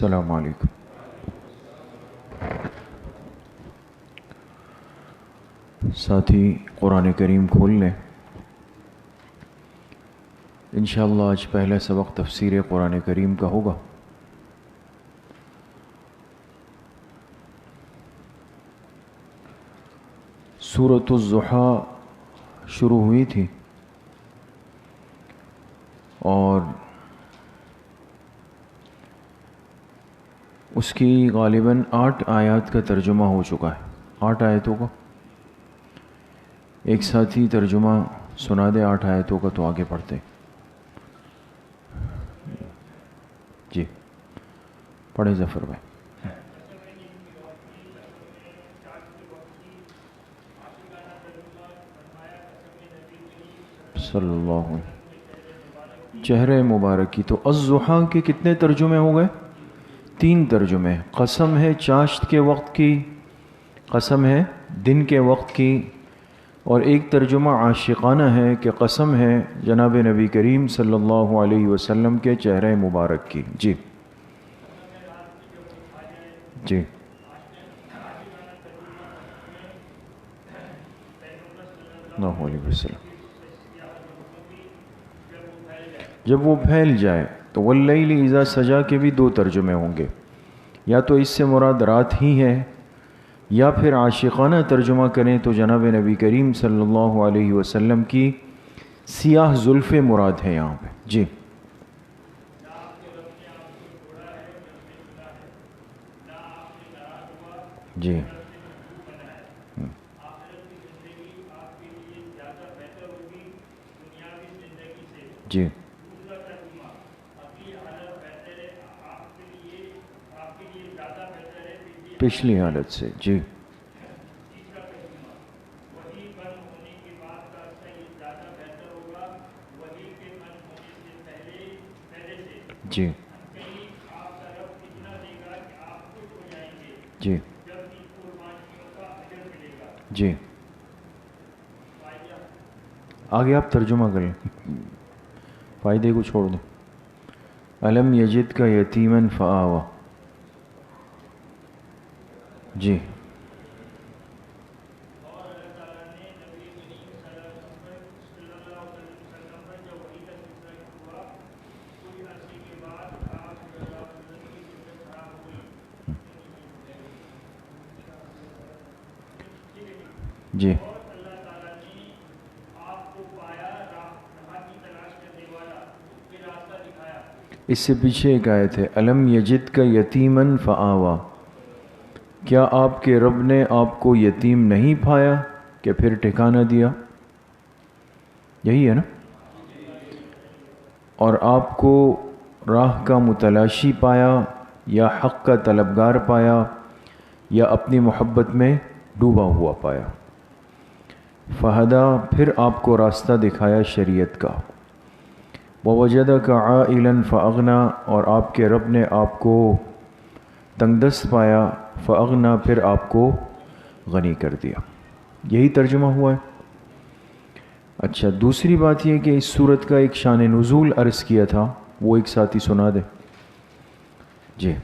السلام علیکم. ساتھی قرآن کریم کھول لیں. انشاءاللہ آج پہلا سبق تفسیر قرآن کریم کا ہوگا. سورۃ الضحیٰ شروع ہوئی تھی اور اس کی غالباً 8 آیات کا ترجمہ ہو چکا ہے. 8 آیتوں کا. ایک ساتھی ترجمہ سنا دے 8 آیتوں کا تو آگے پڑھتے. جی پڑھیں ظفر بھائی. صلی اللہ علیہ وسلم. چہرہ مبارک کی. تو الضحیٰ کے کتنے ترجمے ہو گئے؟ 3 ترجمے. قسم ہے چاشت کے وقت کی، قسم ہے دن کے وقت کی، اور ایک ترجمہ عاشقانہ ہے کہ قسم ہے جناب نبی کریم صلی اللہ علیہ وسلم کے چہرہ مبارک کی. جی جی اللہ علیہ وسلم. جب وہ پھیل جائے تو واللیل اذا سجا کے بھی 2 ترجمے ہوں گے. یا تو اس سے مراد رات ہی ہے، یا پھر عاشقانہ ترجمہ کریں تو جناب نبی کریم صلی اللہ علیہ وسلم کی سیاہ زلفیں مراد ہے یہاں پہ. جی جی جی پچھلی حالت سے. جی جی جی جی آگے آپ ترجمہ کریں، فائدے کو چھوڑ دیں. الم یجد کا یتیمن فآوا. جی جی اس سے پیچھے ایک آیت ہے الم یجد کا یتیمن فآوا. کیا آپ کے رب نے آپ کو یتیم نہیں پایا کہ پھر ٹھکانہ دیا؟ یہی ہے نا. اور آپ کو راہ کا متلاشی پایا یا حق کا طلبگار پایا یا اپنی محبت میں ڈوبا ہوا پایا. فہدا پھر آپ کو راستہ دکھایا شریعت کا. ووجدک عائلا فاغنا اور آپ کے رب نے آپ کو تنگ دست پایا. فاغنا پھر آپ کو غنی کر دیا. یہی ترجمہ ہوا ہے. اچھا دوسری بات یہ کہ اس صورت کا ایک شان نزول عرض کیا تھا، وہ ایک ساتھی سنا دے. جی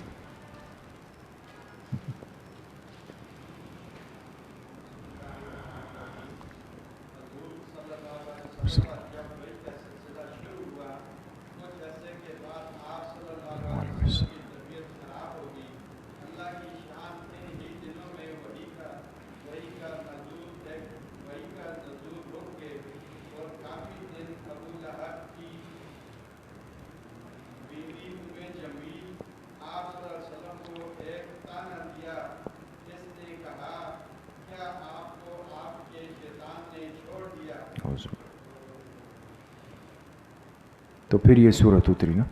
تو پھر یہ صورت اتری نا.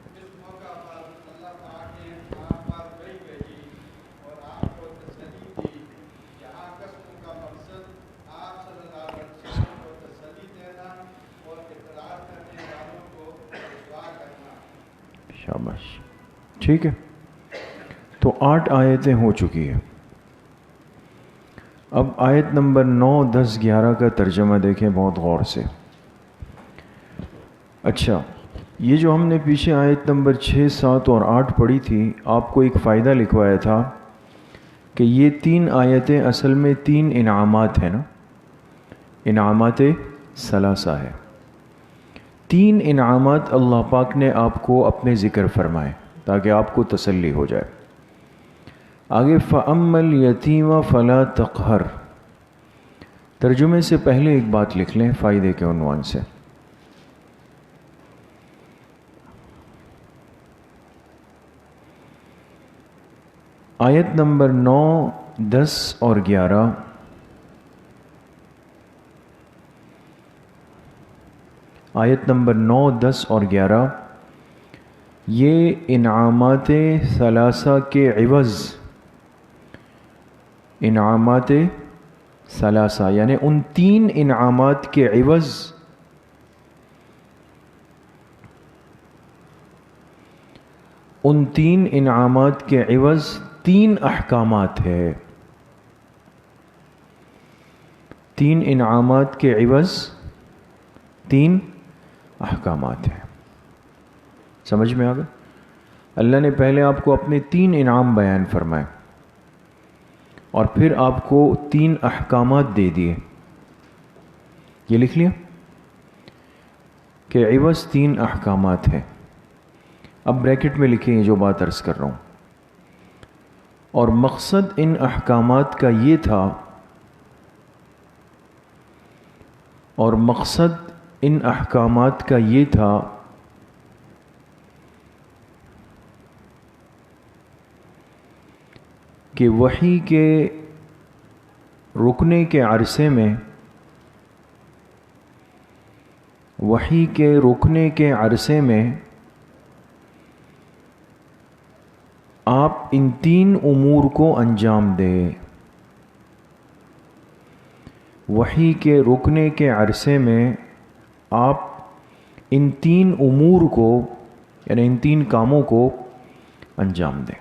شاباش. ٹھیک ہے تو 8 آیتیں ہو چکی ہیں. اب آیت نمبر 9 10 11 کا ترجمہ دیکھیں بہت غور سے. اچھا یہ جو ہم نے پیچھے آیت نمبر 6، 7 اور 8 پڑھی تھی، آپ کو ایک فائدہ لکھوایا تھا کہ یہ 3 آیتیں اصل میں 3 انعامات ہیں نا، انعامات ثلاثہ ہے۔ 3 انعامات اللہ پاک نے آپ کو اپنے ذکر فرمائے تاکہ آپ کو تسلی ہو جائے۔ آگے فَأَمَّا الْيَتِيمَ فَلَا تَقْهَرْ، ترجمے سے پہلے ایک بات لکھ لیں فائدے کے عنوان سے۔ آیت نمبر 9، 10 اور 11، آیت نمبر 9، 10 اور 11 یہ انعامات ثلاثہ کے عوض، انعامات ثلاثہ یعنی ان 3 انعامات کے عوض ان 3 انعامات کے عوض 3 احکامات ہے۔ 3 انعامات کے عوض 3 احکامات ہیں۔ سمجھ میں آ گیا؟ اللہ نے پہلے آپ کو اپنے 3 انعام بیان فرمائے اور پھر آپ کو 3 احکامات دے دیے۔ یہ لکھ لیا کہ عوض 3 احکامات ہیں۔ اب بریکٹ میں لکھیں یہ جو بات عرض کر رہا ہوں، اور مقصد ان احکامات کا یہ تھا، اور مقصد ان احکامات کا یہ تھا کہ وحی کے رکنے کے عرصے میں، وحی کے رکنے کے عرصے میں آپ ان 3 امور کو انجام دیں۔ وحی کے رکنے کے عرصے میں آپ ان 3 امور کو یعنی ان 3 کاموں کو انجام دیں۔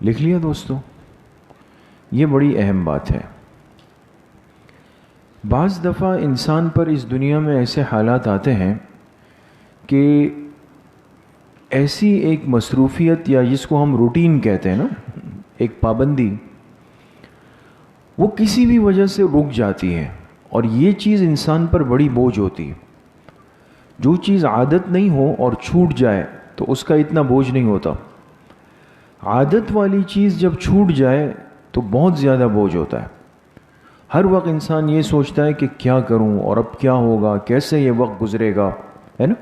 لکھ لیا دوستو؟ یہ بڑی اہم بات ہے۔ بعض دفعہ انسان پر اس دنیا میں ایسے حالات آتے ہیں کہ ایسی ایک مصروفیت یا جس کو ہم روٹین کہتے ہیں نا، ایک پابندی، وہ کسی بھی وجہ سے رک جاتی ہے، اور یہ چیز انسان پر بڑی بوجھ ہوتی ہے۔ جو چیز عادت نہیں ہو اور چھوٹ جائے تو اس کا اتنا بوجھ نہیں ہوتا، عادت والی چیز جب چھوٹ جائے تو بہت زیادہ بوجھ ہوتا ہے۔ ہر وقت انسان یہ سوچتا ہے کہ کیا کروں اور اب کیا ہوگا، کیسے یہ وقت گزرے گا، ہے نا؟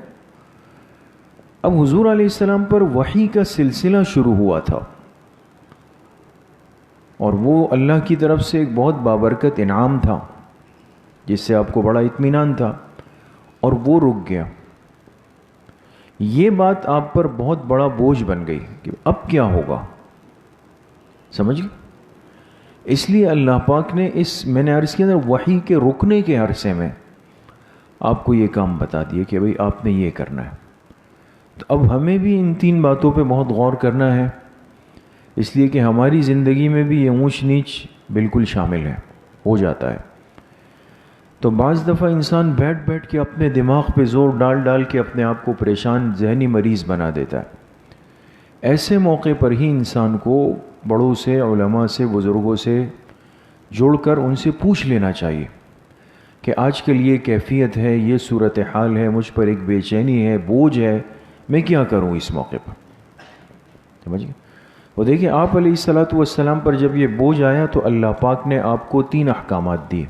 اب حضور علیہ السلام پر وحی کا سلسلہ شروع ہوا تھا، اور وہ اللہ کی طرف سے ایک بہت بابرکت انعام تھا جس سے آپ کو بڑا اطمینان تھا، اور وہ رک گیا۔ یہ بات آپ پر بہت بڑا بوجھ بن گئی کہ اب کیا ہوگا، سمجھ گئے؟ اس لیے اللہ پاک نے میں نے عرض کیا تھا، وحی کے رکنے کے عرصے میں آپ کو یہ کام بتا دیے کہ بھئی آپ نے یہ کرنا ہے۔ تو اب ہمیں بھی ان 3 باتوں پہ بہت غور کرنا ہے، اس لیے کہ ہماری زندگی میں بھی یہ اونچ نیچ بالکل شامل ہے، ہو جاتا ہے۔ تو بعض دفعہ انسان بیٹھ بیٹھ کے اپنے دماغ پہ زور ڈال ڈال کے اپنے آپ کو پریشان، ذہنی مریض بنا دیتا ہے۔ ایسے موقع پر ہی انسان کو بڑوں سے، علماء سے، بزرگوں سے جوڑ کر ان سے پوچھ لینا چاہیے کہ آج کل یہ کیفیت ہے، یہ صورتحال ہے، مجھ پر ایک بے چینی ہے، بوجھ ہے، میں کیا کروں اس موقع پر، سمجھ گئے؟ وہ دیکھیں آپ علیہ الصلاۃ والسلام پر جب یہ بوجھ آیا تو اللہ پاک نے آپ کو 3 احکامات دیے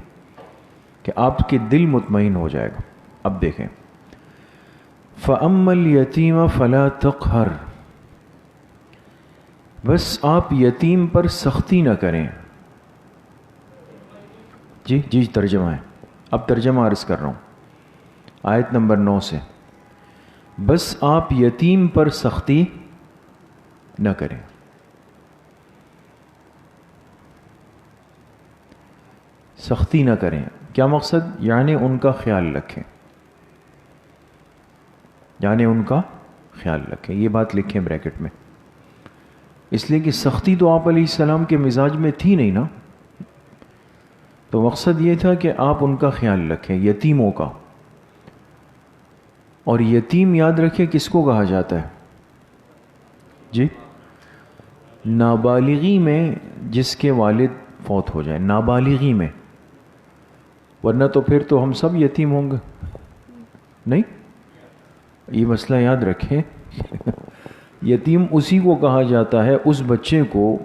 کہ آپ کے دل مطمئن ہو جائے گا۔ اب دیکھیں، فَأَمَّا الْيَتِيمَ فَلَا تَقْهَرْ، بس آپ یتیم پر سختی نہ کریں۔ جی ترجمہ ہے، اب ترجمہ عرض کر رہا ہوں آیت نمبر 9 سے، بس آپ یتیم پر سختی نہ کریں۔ سختی نہ کریں کیا مقصد؟ یعنی ان کا خیال رکھیں، یعنی ان کا خیال رکھیں۔ یہ بات لکھیں بریکٹ میں، اس لیے کہ سختی تو آپ علیہ السلام کے مزاج میں تھی نہیں نا، تو مقصد یہ تھا کہ آپ ان کا خیال رکھیں، یتیموں کا، اور یتیم یاد رکھے کس کو کہا جاتا ہے جی؟ نابالغی میں جس کے والد فوت ہو جائیں، نابالغی میں، ورنہ تو پھر تو ہم سب یتیم ہوں گے. نہیں، یہ مسئلہ یاد رکھیں. یتیم اسی کو کہا جاتا ہے، اس بچے کو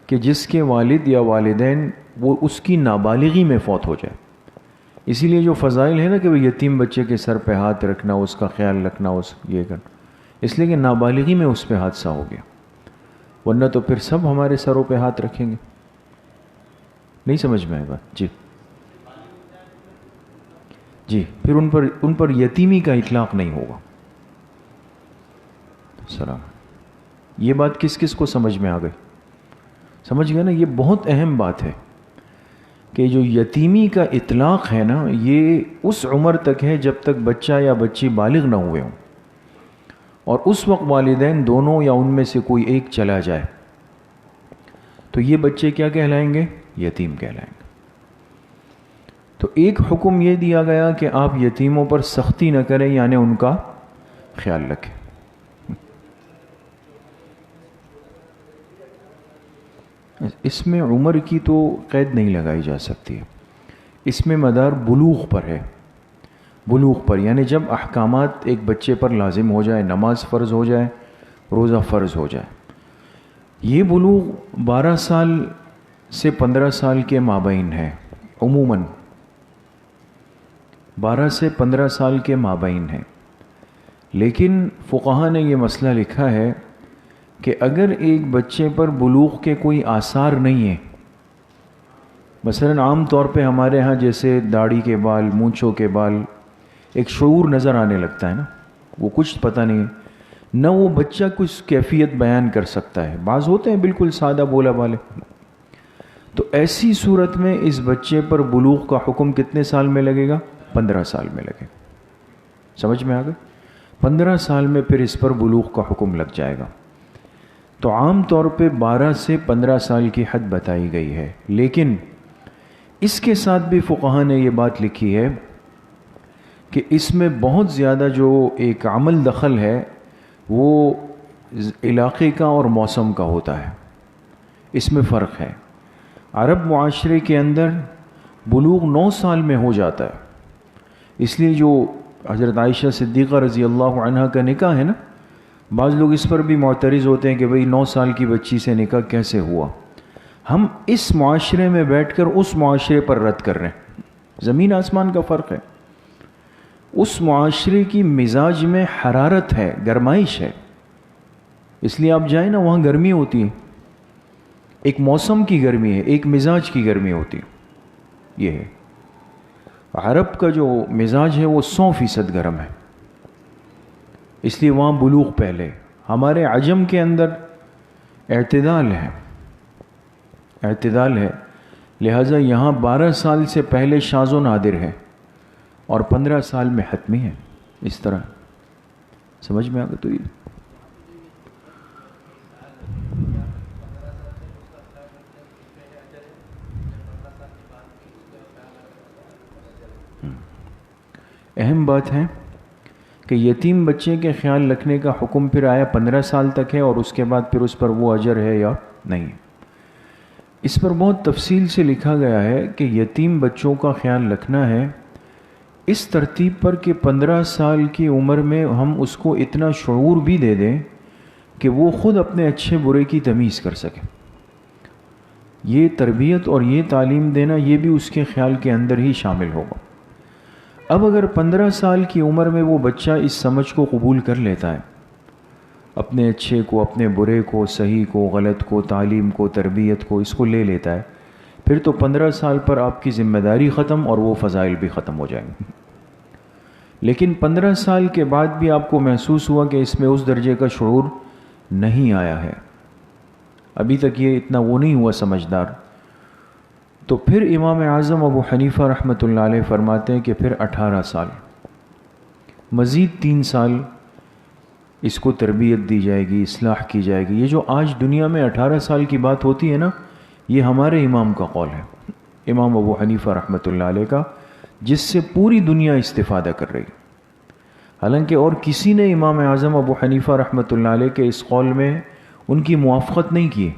کہ جس کے والد یا والدین وہ اس کی نابالغی میں فوت ہو جائے. اسی لیے جو فضائل ہے نا کہ وہ یتیم بچے کے سر پہ ہاتھ رکھنا، اس کا خیال رکھنا، یہ کرنا، اس لیے کہ نابالغی میں اس پہ حادثہ ہو گیا، ورنہ تو پھر سب ہمارے سروں پہ ہاتھ رکھیں گے. نہیں سمجھ میں آئے بات جی؟ جی، پھر ان پر یتیمی کا اطلاق نہیں ہوگا. سلام. یہ بات کس کس کو سمجھ میں آ گئی؟ سمجھ گئے نا؟ یہ بہت اہم بات ہے کہ جو یتیمی کا اطلاق ہے نا، یہ اس عمر تک ہے جب تک بچہ یا بچی بالغ نہ ہوئے ہوں، اور اس وقت والدین دونوں یا ان میں سے کوئی ایک چلا جائے تو یہ بچے کیا کہلائیں گے؟ یتیم کہلائیں گے. تو ایک حکم یہ دیا گیا کہ آپ یتیموں پر سختی نہ کریں، یعنی ان کا خیال رکھیں. اس میں عمر کی تو قید نہیں لگائی جا سکتی ہے، اس میں مدار بلوغ پر ہے. بلوغ پر یعنی جب احکامات ایک بچے پر لازم ہو جائے، نماز فرض ہو جائے، روزہ فرض ہو جائے. یہ بلوغ 12 سال سے 15 سال کے مابین ہے. عموماً 12 سے 15 سال کے مابین ہے. لیکن فقہا نے یہ مسئلہ لکھا ہے کہ اگر ایک بچے پر بلوغ کے کوئی آثار نہیں ہیں، مثلا عام طور پہ ہمارے ہاں جیسے داڑھی کے بال، مونچھوں کے بال، ایک شعور نظر آنے لگتا ہے نا، وہ کچھ پتہ نہیں ہے، نہ وہ بچہ کچھ کیفیت بیان کر سکتا ہے. بعض ہوتے ہیں بالکل سادہ بولا والے. تو ایسی صورت میں اس بچے پر بلوغ کا حکم کتنے سال میں لگے گا؟ 15 سال میں لگے. سمجھ میں آ گئی؟ 15 سال میں پھر اس پر بلوغ کا حکم لگ جائے گا. تو عام طور پہ 12 سے 15 سال کی حد بتائی گئی ہے. لیکن اس کے ساتھ بھی فقہا نے یہ بات لکھی ہے کہ اس میں بہت زیادہ جو ایک عمل دخل ہے وہ علاقے کا اور موسم کا ہوتا ہے. اس میں فرق ہے. عرب معاشرے کے اندر بلوغ 9 سال میں ہو جاتا ہے. اس لیے جو حضرت عائشہ صدیقہ رضی اللہ عنہا کا نکاح ہے نا، بعض لوگ اس پر بھی معترض ہوتے ہیں کہ بھئی 9 سال کی بچی سے نکاح کیسے ہوا؟ ہم اس معاشرے میں بیٹھ کر اس معاشرے پر رد کر رہے ہیں. زمین آسمان کا فرق ہے. اس معاشرے کی مزاج میں حرارت ہے، گرمائش ہے، اس لیے آپ جائیں نا وہاں گرمی ہوتی ہے، ایک موسم کی گرمی ہے، ایک مزاج کی گرمی ہوتی ہے. یہ ہے عرب کا جو مزاج ہے وہ 100% گرم ہے، اس لیے وہاں بلوغ پہلے. ہمارے عجم کے اندر اعتدال ہے، اعتدال ہے، لہٰذا یہاں 12 سال سے پہلے شاذ و نادر ہے اور 15 سال میں حتمی ہے. اس طرح سمجھ میں آ گیا؟ تو یہ اہم بات ہے کہ یتیم بچے کے خیال رکھنے کا حکم پھر آیا 15 سال تک ہے، اور اس کے بعد پھر اس پر وہ اجر ہے یا نہیں. اس پر بہت تفصیل سے لکھا گیا ہے کہ یتیم بچوں کا خیال رکھنا ہے اس ترتیب پر کہ 15 سال کی عمر میں ہم اس کو اتنا شعور بھی دے دیں کہ وہ خود اپنے اچھے برے کی تمیز کر سکے. یہ تربیت اور یہ تعلیم دینا یہ بھی اس کے خیال کے اندر ہی شامل ہوگا. اب اگر 15 سال کی عمر میں وہ بچہ اس سمجھ کو قبول کر لیتا ہے، اپنے اچھے کو، اپنے برے کو، صحیح کو، غلط کو، تعلیم کو، تربیت کو، اس کو لے لیتا ہے، پھر تو 15 سال پر آپ کی ذمہ داری ختم اور وہ فضائل بھی ختم ہو جائیں گے. لیکن 15 سال کے بعد بھی آپ کو محسوس ہوا کہ اس میں اس درجے کا شعور نہیں آیا ہے، ابھی تک یہ اتنا وہ نہیں ہوا سمجھدار، تو پھر امام اعظم ابو حنیفہ رحمۃ اللہ علیہ فرماتے ہیں کہ پھر 18 سال، مزید 3 سال اس کو تربیت دی جائے گی، اصلاح کی جائے گی. یہ جو آج دنیا میں 18 سال کی بات ہوتی ہے نا، یہ ہمارے امام کا قول ہے، امام ابو حنیفہ رحمۃ اللہ علیہ کا، جس سے پوری دنیا استفادہ کر رہی. حالانکہ اور کسی نے امام اعظم ابو حنیفہ رحمۃ اللہ علیہ کے اس قول میں ان کی موافقت نہیں کی.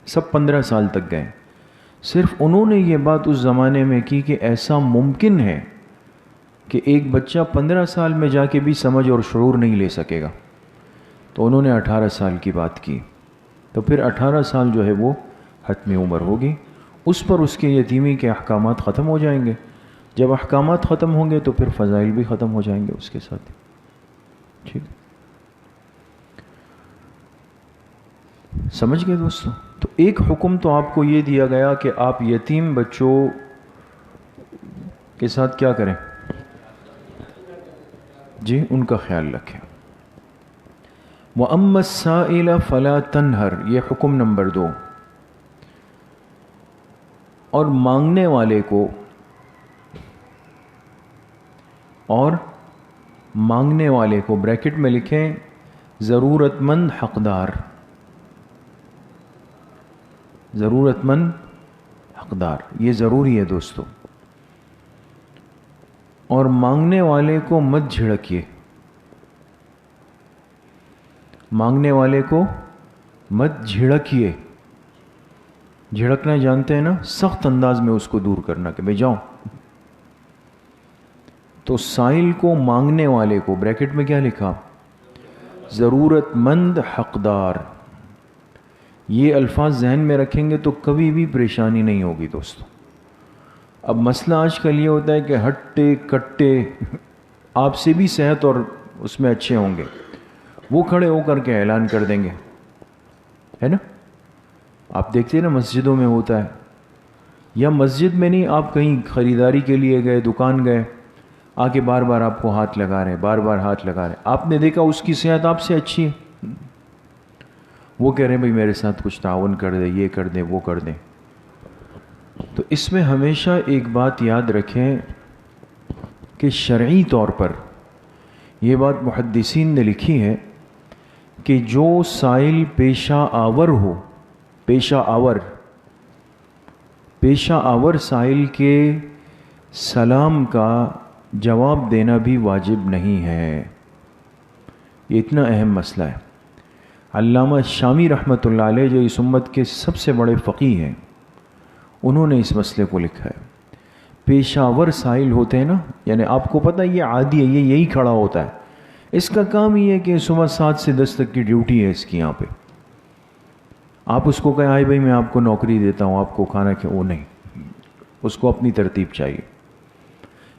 سب 15 سال تک گئے. صرف انہوں نے یہ بات اس زمانے میں کی کہ ایسا ممکن ہے کہ ایک بچہ 15 سال میں جا کے بھی سمجھ اور شعور نہیں لے سکے گا، تو انہوں نے 18 سال کی بات کی. تو پھر 18 سال جو ہے وہ حتمی عمر ہوگی، اس پر اس کے یتیمی کے احکامات ختم ہو جائیں گے. جب احکامات ختم ہوں گے تو پھر فضائل بھی ختم ہو جائیں گے اس کے ساتھ. ٹھیک، سمجھ گئے دوستو؟ تو ایک حکم تو آپ کو یہ دیا گیا کہ آپ یتیم بچوں کے ساتھ کیا کریں؟ جی، ان کا خیال رکھیں. وَأَمَّا السَّائِلَ فَلَا تَنْهَرْ، یہ حکم نمبر 2. اور مانگنے والے کو بریکٹ میں لکھیں ضرورت مند حقدار. ضرورت مند حقدار یہ ضروری ہے دوستو. اور مانگنے والے کو مت جھڑکیے. مانگنے والے کو مت جھڑکیے. جھڑکنا جانتے ہیں نا، سخت انداز میں اس کو دور کرنا کہ بھائی جاؤ. تو سائل کو، مانگنے والے کو بریکٹ میں کیا لکھا؟ ضرورت مند حقدار. یہ الفاظ ذہن میں رکھیں گے تو کبھی بھی پریشانی نہیں ہوگی دوستو. اب مسئلہ آج کل یہ ہوتا ہے کہ ہٹے کٹے آپ سے بھی صحت اور اس میں اچھے ہوں گے، وہ کھڑے ہو کر کے اعلان کر دیں گے، ہے نا؟ آپ دیکھتے ہیں نا مسجدوں میں ہوتا ہے، یا مسجد میں نہیں، آپ کہیں خریداری کے لیے گئے، دکان گئے، آ کے بار بار آپ کو ہاتھ لگا رہے ہیں، بار بار ہاتھ لگا رہے ہیں. آپ نے دیکھا اس کی صحت آپ سے اچھی ہے، وہ کہہ رہے ہیں بھائی میرے ساتھ کچھ تعاون کر دے، یہ کر دیں، وہ کر دیں. تو اس میں ہمیشہ ایک بات یاد رکھیں کہ شرعی طور پر یہ بات محدثین نے لکھی ہے کہ جو سائل پیشہ آور ہو، پیشہ آور سائل کے سلام کا جواب دینا بھی واجب نہیں ہے. یہ اتنا اہم مسئلہ ہے. علامہ شامی رحمۃ اللہ علیہ جو اس امت کے سب سے بڑے فقیہ ہیں، انہوں نے اس مسئلے کو لکھا ہے. پیشہ آور سائل ہوتے ہیں نا، یعنی آپ کو پتہ یہ عادی ہے، یہ یہی کھڑا ہوتا ہے، اس کا کام یہ ہے کہ صبح 7 سے 10 تک کی ڈیوٹی ہے اس کی یہاں پہ. آپ اس کو کہیں آئے بھائی میں آپ کو نوکری دیتا ہوں، آپ کو کھانا وہ نہیں، اس کو اپنی ترتیب چاہیے.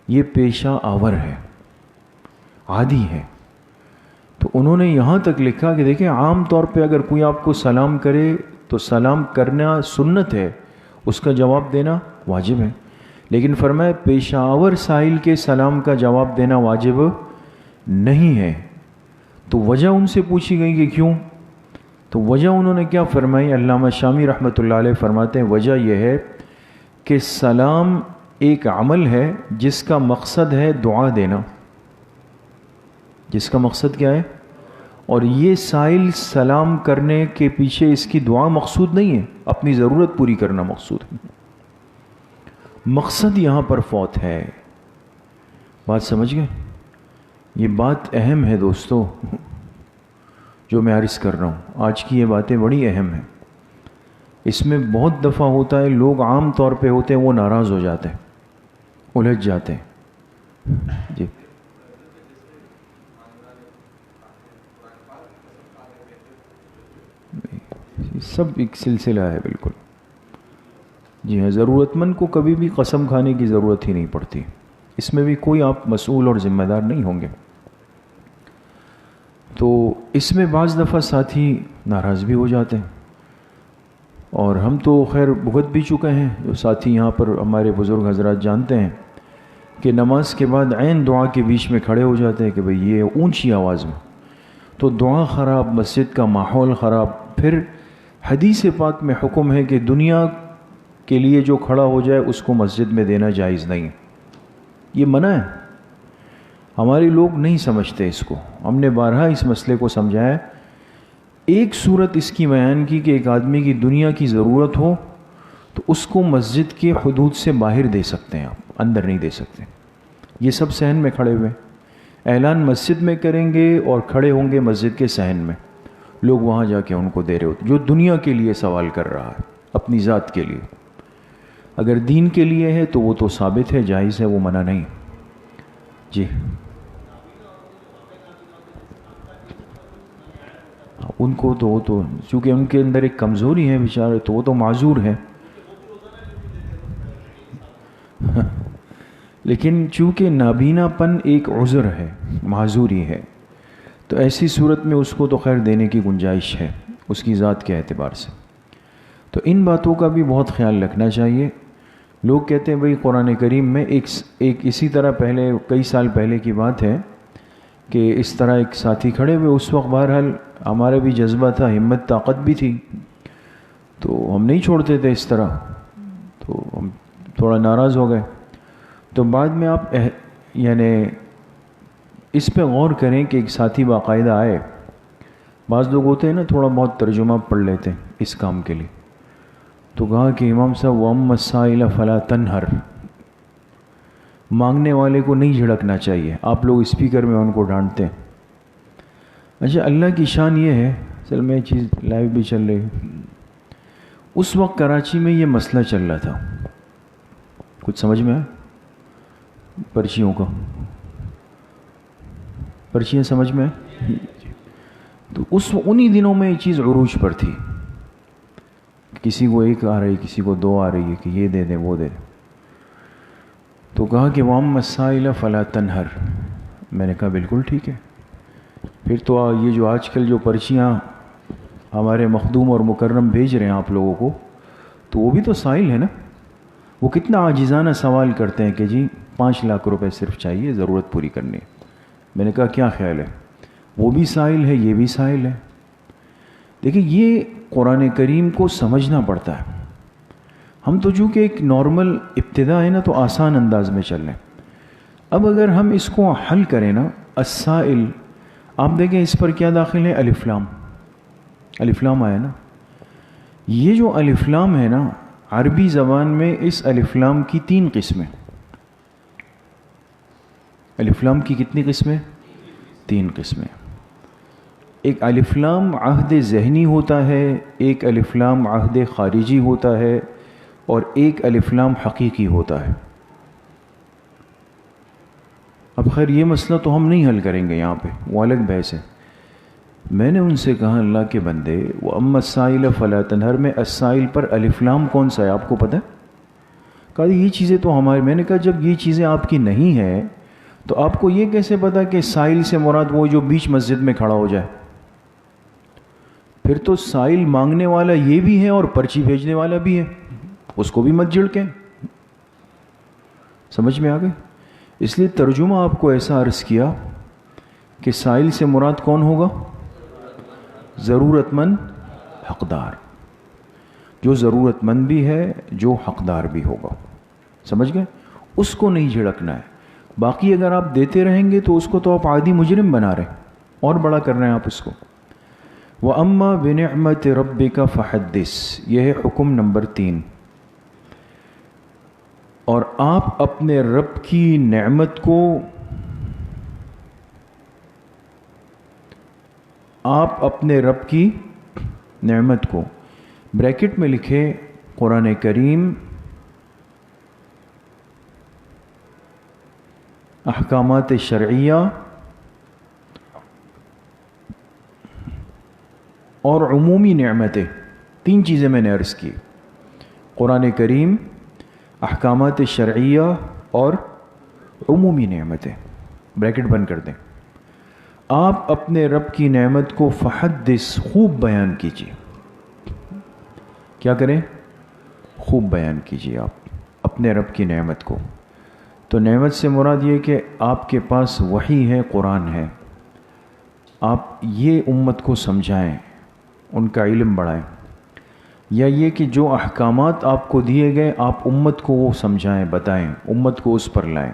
یہ پیشہ آور ہے، عادی ہے. تو انہوں نے یہاں تک لکھا کہ دیکھیں عام طور پہ اگر کوئی آپ کو سلام کرے تو سلام کرنا سنت ہے، اس کا جواب دینا واجب ہے. لیکن فرمایا پیشہ آور سائل کے سلام کا جواب دینا واجب نہیں ہے. تو وجہ ان سے پوچھی گئی کہ کیوں؟ تو وجہ انہوں نے کیا فرمائی؟ علامہ شامی رحمۃ اللہ علیہ فرماتے ہیں وجہ یہ ہے کہ سلام ایک عمل ہے جس کا مقصد ہے دعا دینا. جس کا مقصد کیا ہے؟ اور یہ سائل سلام کرنے کے پیچھے اس کی دعا مقصود نہیں ہے، اپنی ضرورت پوری کرنا مقصود ہے. مقصد یہاں پر فوت ہے. بات سمجھ گئے؟ یہ بات اہم ہے دوستو جو میں عرض کر رہا ہوں. آج کی یہ باتیں بڑی اہم ہیں. اس میں بہت دفعہ ہوتا ہے لوگ عام طور پہ ہوتے ہیں وہ ناراض ہو جاتے ہیں، الجھ جاتے ہیں. جی سب ایک سلسلہ ہے بالکل. جی ہاں، ضرورت مند کو کبھی بھی قسم کھانے کی ضرورت ہی نہیں پڑتی. اس میں بھی کوئی آپ مسئول اور ذمہ دار نہیں ہوں گے. تو اس میں بعض دفعہ ساتھی ناراض بھی ہو جاتے ہیں، اور ہم تو خیر بھگت بھی چکے ہیں. جو ساتھی یہاں پر ہمارے بزرگ حضرات جانتے ہیں کہ نماز کے بعد عین دعا کے بیچ میں کھڑے ہو جاتے ہیں کہ بھئی یہ اونچی آواز میں، تو دعا خراب، مسجد کا ماحول خراب. پھر حدیث پاک میں حکم ہے کہ دنیا کے لیے جو کھڑا ہو جائے اس کو مسجد میں دینا جائز نہیں. یہ منع ہے. ہمارے لوگ نہیں سمجھتے اس کو. ہم نے بارہا اس مسئلے کو سمجھایا. ایک صورت اس کی بیان کی کہ ایک آدمی کی دنیا کی ضرورت ہو تو اس کو مسجد کے حدود سے باہر دے سکتے ہیں آپ، اندر نہیں دے سکتے. یہ سب صحن میں کھڑے ہوئے. اعلان مسجد میں کریں گے اور کھڑے ہوں گے مسجد کے صحن میں، لوگ وہاں جا کے ان کو دے رہے ہوتے، جو دنیا کے لیے سوال کر رہا ہے، اپنی ذات کے لیے۔ اگر دین کے لیے ہے تو وہ تو ثابت ہے، جائز ہے، وہ منع نہیں۔ جی ان کو تو وہ تو چونکہ ان کے اندر ایک کمزوری ہے بیچارے، تو وہ تو معذور ہے، لیکن چونکہ نابینا پن ایک عذر ہے، معذوری ہے، تو ایسی صورت میں اس کو تو خیر دینے کی گنجائش ہے اس کی ذات کے اعتبار سے۔ تو ان باتوں کا بھی بہت خیال رکھنا چاہیے۔ لوگ کہتے ہیں بھئی قرآن کریم میں ایک اسی طرح پہلے کئی سال پہلے کی بات ہے کہ اس طرح ایک ساتھی کھڑے ہوئے، اس وقت بہرحال ہمارا بھی جذبہ تھا، ہمت طاقت بھی تھی، تو ہم نہیں چھوڑتے تھے اس طرح، تو ہم تھوڑا ناراض ہو گئے۔ تو بعد میں آپ یعنی اس پہ غور کریں کہ ایک ساتھی باقاعدہ آئے، بعض لوگ ہوتے ہیں نا تھوڑا بہت ترجمہ پڑھ لیتے ہیں اس کام کے لیے، تو کہا کہ امام صاحب وَأَمَّا السَّائِلَ فَلَا تَنْهَرْ، مانگنے والے کو نہیں جھڑکنا چاہیے، آپ لوگ اسپیکر میں ان کو ڈانٹتے ہیں۔ اچھا اللہ کی شان یہ ہے، چل میں چیز لائیو بھی چل رہی، اس وقت کراچی میں یہ مسئلہ چل رہا تھا، کچھ سمجھ میں آیا؟ پرچیوں کا، پرچیاں سمجھ میں آئے؟ تو انہی دنوں میں یہ چیز عروج پر تھی، کسی کو ایک آ رہی، کسی کو دو آ رہی ہے کہ یہ دے دیں وہ دے دیں، تو کہا کہ وَأَمَّا السَّائِلَ فَلَا تَنْهَرْ، میں نے کہا بالکل ٹھیک ہے۔ پھر تو یہ جو آج کل جو پرچیاں ہمارے مخدوم اور مکرم بھیج رہے ہیں آپ لوگوں کو، تو وہ بھی تو سائل ہے نا، وہ کتنا عاجزانہ سوال کرتے ہیں کہ جی 5 لاکھ روپے صرف چاہیے، ضرورت پوری کرنی ہے۔ میں نے کہا کیا خیال ہے؟ وہ بھی سائل ہے، یہ بھی سائل ہے۔ دیکھیں یہ قرآن کریم کو سمجھنا پڑتا ہے۔ ہم تو چونکہ ایک نارمل ابتدا ہے نا، تو آسان انداز میں چل رہے ہیں۔ اب اگر ہم اس کو حل کریں نا، السائل، آپ دیکھیں اس پر کیا داخل ہے؟ الف لام، الف لام آیا نا۔ یہ جو الف لام ہے نا، عربی زبان میں اس الف لام کی 3 قسمیں۔ الف لام کی کتنی قسمیں؟ 3 قسمیں۔ ایک الف لام عہد ذہنی ہوتا ہے، ایک الف لام عہد خارجی ہوتا ہے، اور ایک الف لام حقیقی ہوتا ہے۔ اب خیر یہ مسئلہ تو ہم نہیں حل کریں گے یہاں پہ، وہ الگ بحث ہے۔ میں نے ان سے کہا اللہ کے بندے، وَأَمَّا السَّائِلَ فَلَا تَنْهَرْ میں السائل پر الف لام کون سا ہے آپ کو پتہ ہے؟ کہا یہ چیزیں تو ہمارے، میں نے کہا جب یہ چیزیں آپ کی نہیں ہیں تو آپ کو یہ کیسے پتا کہ سائل سے مراد وہ جو بیچ مسجد میں کھڑا ہو جائے؟ پھر تو سائل مانگنے والا یہ بھی ہے اور پرچی بھیجنے والا بھی ہے، اس کو بھی مت جھڑکیں۔ سمجھ میں آ گئے؟ اس لیے ترجمہ آپ کو ایسا عرض کیا کہ سائل سے مراد کون ہوگا؟ ضرورت مند، حقدار، جو ضرورت مند بھی ہے، جو حقدار بھی ہوگا۔ سمجھ گئے؟ اس کو نہیں جھڑکنا ہے۔ باقی اگر آپ دیتے رہیں گے تو اس کو تو آپ عادی مجرم بنا رہے ہیں، اور بڑا کر رہے ہیں آپ اس کو۔ وَأَمَّا بِنِعْمَةِ رَبِّكَ فَحَدِّثْ، یہ ہے حکم نمبر 3۔ اور آپ اپنے رب کی نعمت کو، آپ اپنے رب کی نعمت کو، بریکٹ میں لکھے قرآن کریم احکامات شرعیہ اور عمومی نعمتیں، 3 چیزیں میں نے عرض کی، قرآن کریم، احکامات شرعیہ اور عمومی نعمتیں، بریکٹ بند کر دیں۔ آپ اپنے رب کی نعمت کو فحدث، خوب بیان کیجیے۔ کیا کریں؟ خوب بیان کیجیے آپ اپنے رب کی نعمت کو۔ تو نعمت سے مراد یہ کہ آپ کے پاس وحی ہے، قرآن ہے، آپ یہ امت کو سمجھائیں، ان کا علم بڑھائیں، یا یہ کہ جو احکامات آپ کو دیے گئے آپ امت کو وہ سمجھائیں، بتائیں، امت کو اس پر لائیں،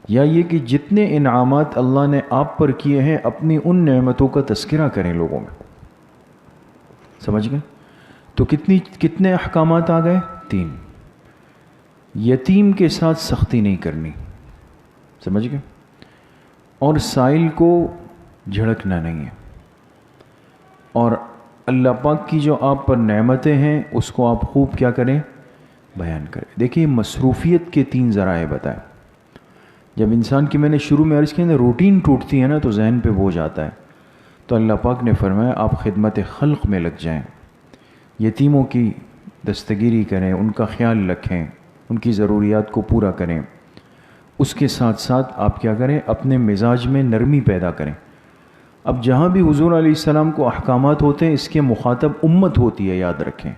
یا یہ کہ جتنے انعامات اللہ نے آپ پر کیے ہیں اپنی ان نعمتوں کا تذکرہ کریں لوگوں میں۔ سمجھ گئے؟ تو کتنے احکامات آ گئے؟ 3۔ یتیم کے ساتھ سختی نہیں کرنی، سمجھ گئے؟ اور سائل کو جھڑکنا نہیں ہے، اور اللہ پاک کی جو آپ پر نعمتیں ہیں اس کو آپ خوب کیا کریں، بیان کریں۔ دیکھیے مصروفیت کے 3 ذرائع بتائیں۔ جب انسان کی میں نے شروع میں عرض کی نا روٹین ٹوٹتی ہے نا تو ذہن پہ بوجھ آتا ہے، تو اللہ پاک نے فرمایا آپ خدمت خلق میں لگ جائیں، یتیموں کی دستگیری کریں، ان کا خیال رکھیں، ان کی ضروریات کو پورا کریں۔ اس کے ساتھ ساتھ آپ کیا کریں، اپنے مزاج میں نرمی پیدا کریں۔ اب جہاں بھی حضور علیہ السلام کو احکامات ہوتے ہیں اس کے مخاطب امت ہوتی ہے، یاد رکھیں۔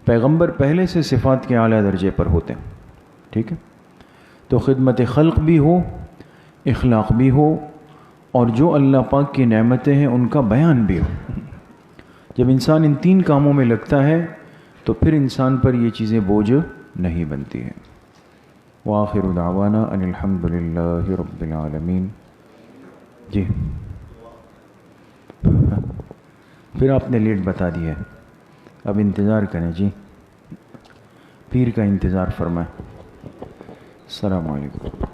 پیغمبر پہلے سے صفات کے اعلیٰ درجے پر ہوتے ہیں، ٹھیک ہے؟ تو خدمت خلق بھی ہو، اخلاق بھی ہو، اور جو اللہ پاک کی نعمتیں ہیں ان کا بیان بھی ہو۔ جب انسان ان 3 کاموں میں لگتا ہے تو پھر انسان پر یہ چیزیں بوجھ نہیں بنتی ہیں۔ وآخر دعوانا ان الحمد للہ رب العالمین۔ جی پھر آپ نے لیٹ بتا دیا ہے، اب انتظار کریں جی، پیر کا انتظار فرمائیں۔ السلام علیکم۔